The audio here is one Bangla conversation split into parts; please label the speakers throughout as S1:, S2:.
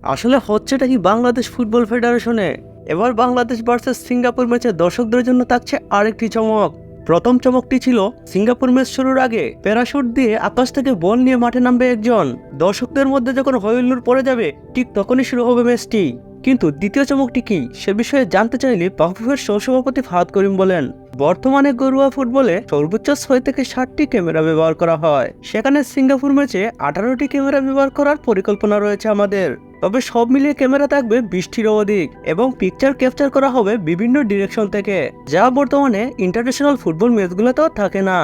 S1: আসলে হচ্ছেটা কি বাংলাদেশ ফুটবল ফেডারেশনে? এবার বাংলাদেশ ভার্সেস সিঙ্গাপুর ম্যাচে দর্শকদের জন্য থাকছে আরেকটি চমক। প্রথম চমকটি ছিল সিঙ্গাপুর ম্যাচ শুরুর আগে প্যারাশুট দিয়ে আকাশ থেকে বল নিয়ে মাঠে নামবে একজন। দর্শকদের মধ্যে যখন হইহুল্লোড় পড়ে যাবে ঠিক তখনই শুরু হবে ম্যাচটি। কিন্তু দ্বিতীয় চমকটি কি সে বিষয়ে জানতে চাইলে বাফুফের সহসভাপতি ফাহাদ করিম বলেন, বর্তমানে ঘরোয়া ফুটবলে সর্বোচ্চ 6 থেকে 7টি ক্যামেরা ব্যবহার করা হয়। সেখানে সিঙ্গাপুর ম্যাচে 18টি ক্যামেরা ব্যবহার করার পরিকল্পনা রয়েছে আমাদের। তবে সব মিলিয়ে ক্যামেরা থাকবে 20টিরও অধিক এবং পিকচার ক্যাপচার করা হবে বিভিন্ন ডিরেকশন থেকে, যা বর্তমানে ইন্টারন্যাশনাল ফুটবল ম্যাচগুলোতেও থাকে না।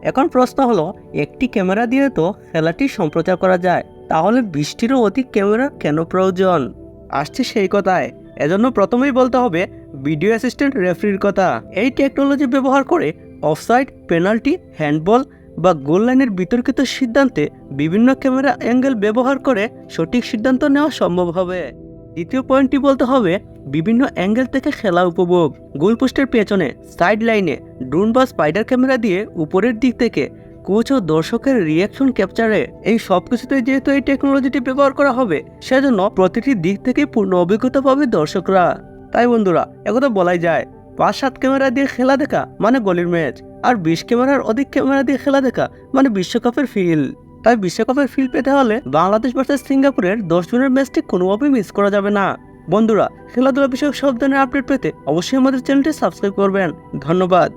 S1: এখন প্রশ্ন হলো, একটি ক্যামেরা দিয়ে তো খেলাটি সম্প্রচার করা যায়, তাহলে 20টিরও অধিক ক্যামেরা কেন প্রয়োজন? আসছে সেই কথায়। এজন্য প্রথমেই বলতে হবে ভিডিও অ্যাসিস্ট্যান্ট রেফারির কথা। এই টেকনোলজি ব্যবহার করে অফসাইড, পেনাল্টি, হ্যান্ডবল বা গোল লাইনের বিতর্কিত সিদ্ধান্তে বিভিন্ন ক্যামেরা অ্যাঙ্গেল ব্যবহার করে সঠিক সিদ্ধান্ত নেওয়া সম্ভব হবে। দ্বিতীয় পয়েন্টটি বলতে হবে বিভিন্ন অ্যাঙ্গেল থেকে খেলা উপভোগ। গোলপোস্টের পেছনে, সাইড লাইনে ড্রোন বা স্পাইডার ক্যামেরা দিয়ে উপরের দিক থেকে কোচ ও দর্শকের রিয়াকশন ক্যাপচারে এই সব কিছুতে যেহেতু এই টেকনোলজিটি ব্যবহার করা হবে, সেজন্য প্রতিটি দিক থেকে পূর্ণ অভিজ্ঞতা পাবে দর্শকরা। তাই বন্ধুরা, একথা বলাই যায়, 5-7 ক্যামেরা দিয়ে খেলা দেখা মানে গলির ম্যাচ, আর 20 ক্যামেরার অধিক ক্যামেরা দিয়ে খেলা দেখা মানে বিশ্বকাপের ফিল। তাই বিশ্বকাপের ফিল পেতে হলে বাংলাদেশ ভার্সেস সিঙ্গাপুরের 10 জনের ম্যাচটি কোনোভাবেই মিস করা যাবে না। বন্ধুরা, খেলাধুলা বিষয়ক সব ধরনের আপডেট পেতে অবশ্যই আমাদের চ্যানেলটি সাবস্ক্রাইব করবেন। ধন্যবাদ।